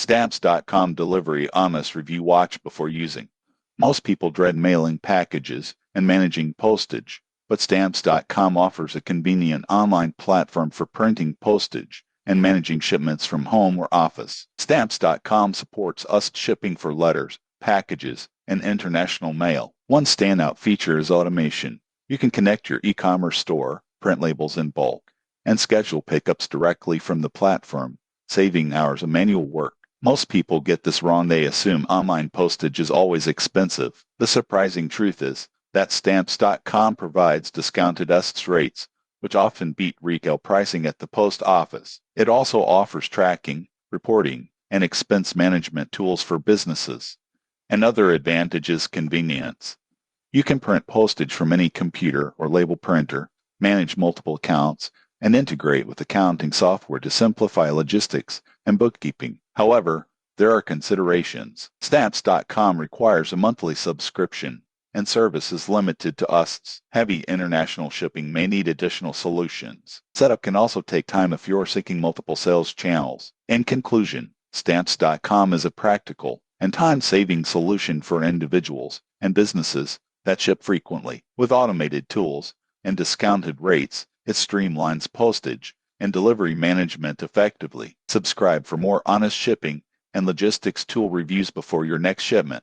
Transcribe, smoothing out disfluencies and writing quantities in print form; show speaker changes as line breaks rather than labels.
Stamps.com Delivery Honest Review. Watch before using. Most people dread mailing packages and managing postage, but Stamps.com offers a convenient online platform for printing postage and managing shipments from home or office. Stamps.com supports US shipping for letters, packages, and international mail. One standout feature is automation. You can connect your e-commerce store, print labels in bulk, and schedule pickups directly from the platform, saving hours of manual work. Most people get this wrong. They assume online postage is always expensive. The surprising truth is that Stamps.com provides discounted US rates, which often beat retail pricing at the post office. It also offers tracking, reporting, and expense management tools for businesses. Another advantage is convenience. You can print postage from any computer or label printer, manage multiple accounts, and integrate with accounting software to simplify logistics and bookkeeping. However, there are considerations. Stamps.com requires a monthly subscription, and service is limited to US. Heavy international shipping may need additional solutions. Setup can also take time if you're seeking multiple sales channels. In conclusion, Stamps.com is a practical and time-saving solution for individuals and businesses that ship frequently. With automated tools and discounted rates, it streamlines postage and delivery management effectively. Subscribe for more honest shipping and logistics tool reviews before your next shipment.